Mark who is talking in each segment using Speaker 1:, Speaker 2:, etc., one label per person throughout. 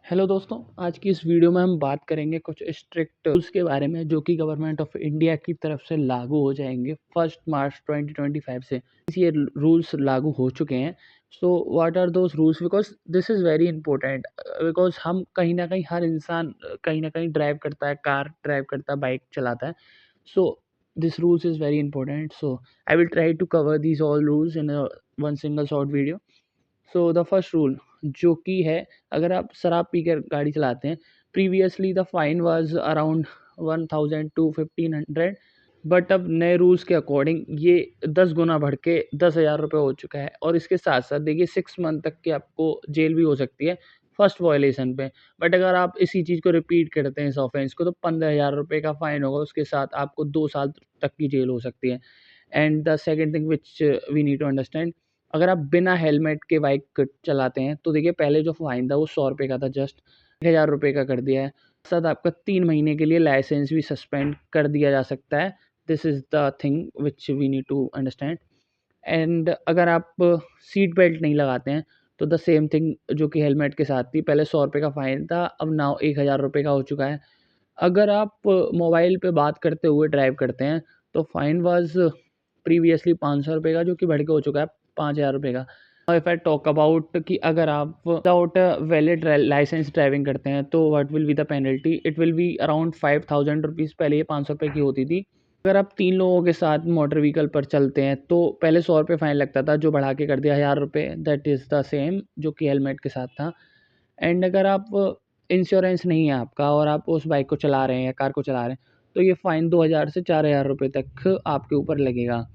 Speaker 1: Hello दोस्तों, आज की इस वीडियो में हम बात करेंगे कुछ स्ट्रिक्ट रूल्स के बारे में जो कि गवर्नमेंट ऑफ इंडिया की तरफ से लागू हो जाएंगे 1 मार्च 2025 से। ये रूल्स लागू हो चुके हैं। So what are those rules? Because this is very important. Because हम कहीं ना कहीं हर इंसान कहीं ना कहीं ड्राइव करता है, कार ड्राइव करता है, बाइक चलाता है। So this rules is very important. So I will try to cover these all rules in one single short video. So the first rule जो कि है, अगर आप शराब पीकर गाड़ी चलाते हैं, previously the fine was around 1000 to 1500, but अब नए रूल्स के अकॉर्डिंग ये 10 गुना बढ़ के 10,000 रुपये हो चुका है। और इसके साथ साथ देखिए 6 मंथ तक की आपको जेल भी हो सकती है फर्स्ट वायलेशन पे। बट अगर आप इसी चीज़ को रिपीट करते हैं, इस ऑफेंस को, तो 15,000 रुपये का फाइन होगा, उसके साथ आपको 2 साल तक की जेल हो सकती है। And the second thing which we need to understand, अगर आप बिना हेलमेट के बाइक चलाते हैं तो देखिए पहले जो फाइन था वो 100 रुपये का था, जस्ट 1,000 रुपये का कर दिया है। साथ आपका 3 महीने के लिए लाइसेंस भी सस्पेंड कर दिया जा सकता है। This is the thing which we need to understand. And अगर आप सीट बेल्ट नहीं लगाते हैं तो द सेम थिंग जो कि हेलमेट के साथ थी, पहले 100 रुपये का फ़ाइन था, अब नाउ 1,000 रुपये का हो चुका है। अगर आप मोबाइल पे बात करते हुए ड्राइव करते हैं तो फाइन वाज प्रीवियसली 500 रुपये का, जो कि बढ़ के हो चुका है 5,000 रुपये का। इफ़ आई टॉक अबाउट कि अगर आप विदाउट वैलिड लाइसेंस ड्राइविंग करते हैं तो what will be the penalty? It will be around 5,000 rupees. पहले ये 500 रुपये की होती थी। अगर आप 3 लोगों के साथ मोटर व्हीकल पर चलते हैं तो पहले 100 रुपये फ़ाइन लगता था, जो बढ़ा के कर दिया 1,000 रुपये। दैट इज़ द सेम जो कि हेलमेट के साथ था। एंड अगर आप इंश्योरेंस नहीं है आपका और आप उस बाइक को चला रहे हैं या कार को चला रहे हैं तो ये फ़ाइन 2,000 से 4,000 रुपये तक आपके ऊपर लगेगा।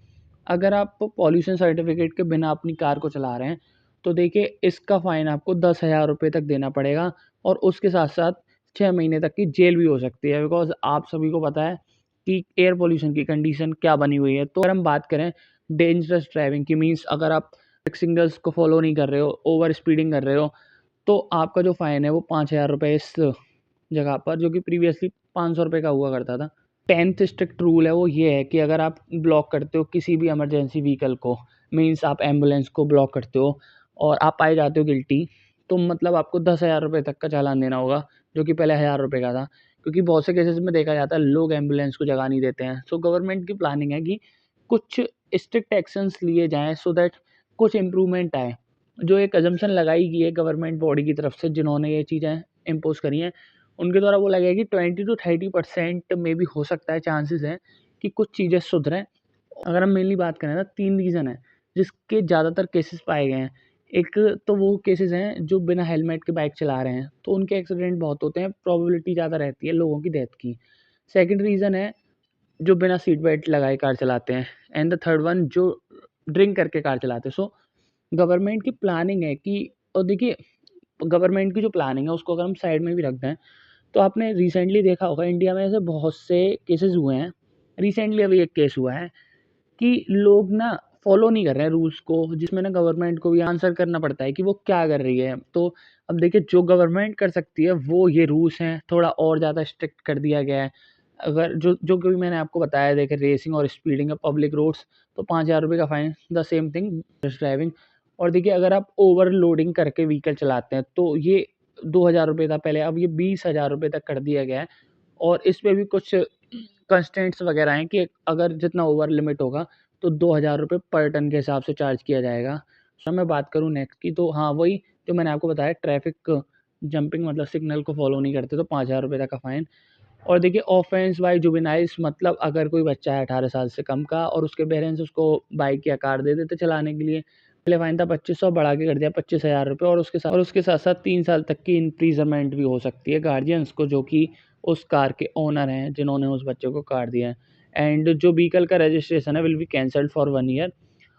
Speaker 1: अगर आप पॉल्यूशन सर्टिफिकेट के बिना अपनी कार को चला रहे हैं तो देखिए इसका फ़ाइन आपको 10,000 रुपये तक देना पड़ेगा, और उसके साथ साथ 6 महीने तक की जेल भी हो सकती है। बिकॉज आप सभी को पता है कि एयर पॉल्यूशन की कंडीशन क्या बनी हुई है। तो अगर हम बात करें डेंजरस ड्राइविंग की, मीन्स अगर आप सिग्नल्स को फॉलो नहीं कर रहे हो, ओवर स्पीडिंग कर रहे हो, तो आपका जो फ़ाइन है वो 5,000 रुपये इस जगह पर, जो कि प्रीवियसली 500 रुपये का हुआ करता था। 10th स्ट्रिक्ट रूल है वो ये है कि अगर आप ब्लॉक करते हो किसी भी इमरजेंसी व्हीकल को, मीन्स आप एम्बुलेंस को ब्लॉक करते हो और आप पाए जाते हो गिल्टी, तो मतलब आपको 10,000 रुपये तक का चालान देना होगा, जो कि पहले 1,000 रुपये का था। क्योंकि बहुत से केसेस में देखा जाता है लोग एम्बुलेंस को जगह नहीं देते हैं। सो गवर्नमेंट की प्लानिंग है कि कुछ स्ट्रिक्ट एक्शंस लिए जाएँ सो दैट कुछ इम्प्रूवमेंट आए। जो एक अजम्पशन लगाई गई है गवर्नमेंट बॉडी की तरफ से, जिन्होंने ये चीज़ें इम्पोज़ करी हैं, उनके द्वारा बोला गया है कि 20 टू 30% में भी हो सकता है, चांसेस हैं कि कुछ चीज़ें सुधरें। अगर हम मेनली बात करें ना, 3 रीज़न हैं जिसके ज़्यादातर केसेस पाए गए हैं। एक तो वो केसेस हैं जो बिना हेलमेट के बाइक चला रहे हैं, तो उनके एक्सीडेंट बहुत होते हैं, प्रोबेबिलिटी ज़्यादा रहती है लोगों की डेथ की। सेकंड रीज़न है जो बिना सीट बेल्ट लगाए कार चलाते हैं। एंड द थर्ड वन जो ड्रिंक करके कार चलाते हैं। सो गवर्नमेंट की प्लानिंग है कि, और देखिए गवर्नमेंट की जो प्लानिंग है उसको अगर हम साइड में भी रख दें तो आपने रिसेंटली देखा होगा इंडिया में ऐसे बहुत से केसेस हुए हैं। रिसेंटली अभी एक केस हुआ है कि लोग ना फॉलो नहीं कर रहे हैं रूल्स को, जिसमें ना गवर्नमेंट को भी आंसर करना पड़ता है कि वो क्या कर रही है। तो अब देखिए जो गवर्नमेंट कर सकती है वो ये रूल्स हैं, थोड़ा और ज़्यादा स्ट्रिक्ट कर दिया गया है। अगर जो जो कि मैंने आपको बताया, देखिए रेसिंग और स्पीडिंग है पब्लिक रोड्स, तो 5,000 रुपये का fine. The same thing driving. और देखिए अगर आप ओवरलोडिंग करके व्हीकल चलाते हैं तो ये 2,000 रुपये था पहले, अब ये 20,000 रुपये तक कर दिया गया है। और इस पे भी कुछ कंस्ट्रेंट्स वगैरह हैं कि अगर जितना ओवर लिमिट होगा तो 2,000 रुपये पर टन के हिसाब से चार्ज किया जाएगा। सो मैं बात करूँ नेक्स्ट की, तो हाँ वही जो मैंने आपको बताया, ट्रैफिक जंपिंग मतलब सिग्नल को फॉलो नहीं करते तो 5,000 रुपये तक का फाइन। और देखिए ऑफेंस बाय जुवेनाइल्स, मतलब अगर कोई बच्चा है 18 साल से कम का और उसके पेरेंट्स उसको बाइक या कार दे देते चलाने के लिए, पहले फाइन था 2,500, बढ़ा के कर दिया 25,000 रुपये, और उसके साथ साथ 3 साल तक की इम्प्रीजनमेंट भी हो सकती है गार्जियंस को, जो कि उस कार के ओनर हैं जिन्होंने उस बच्चे को कार दिया है। एंड जो व्हीकल का रजिस्ट्रेशन है will be cancelled for 1 year.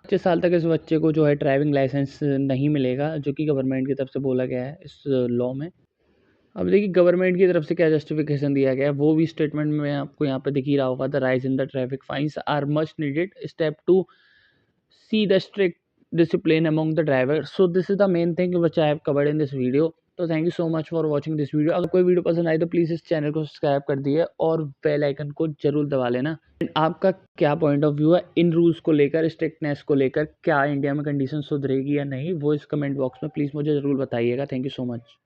Speaker 1: 25 साल तक इस बच्चे को जो है ड्राइविंग लाइसेंस नहीं मिलेगा, जो कि गवर्नमेंट की तरफ से बोला गया है इस लॉ में। अब देखिए गवर्नमेंट की तरफ से क्या जस्टिफिकेशन दिया गया है वो भी स्टेटमेंट में आपको यहाँ पे दिख ही रहा होगा। The rise in the traffic fines are much needed step to see the strict discipline among the drivers. So this is the main thing which I have covered in this video. तो thank you so much for watching this video. अगर कोई video पसंद आई तो please इस channel को subscribe कर दिए और बेल आइकन को जरूर दबा लेना। आपका क्या पॉइंट ऑफ व्यू है इन रूल्स को लेकर, स्ट्रिक्टनेस को लेकर, क्या इंडिया में कंडीशन सुधरेगी या नहीं, वो इस कमेंट बॉक्स में प्लीज़ मुझे ज़रूर बताइएगा। Thank you so much.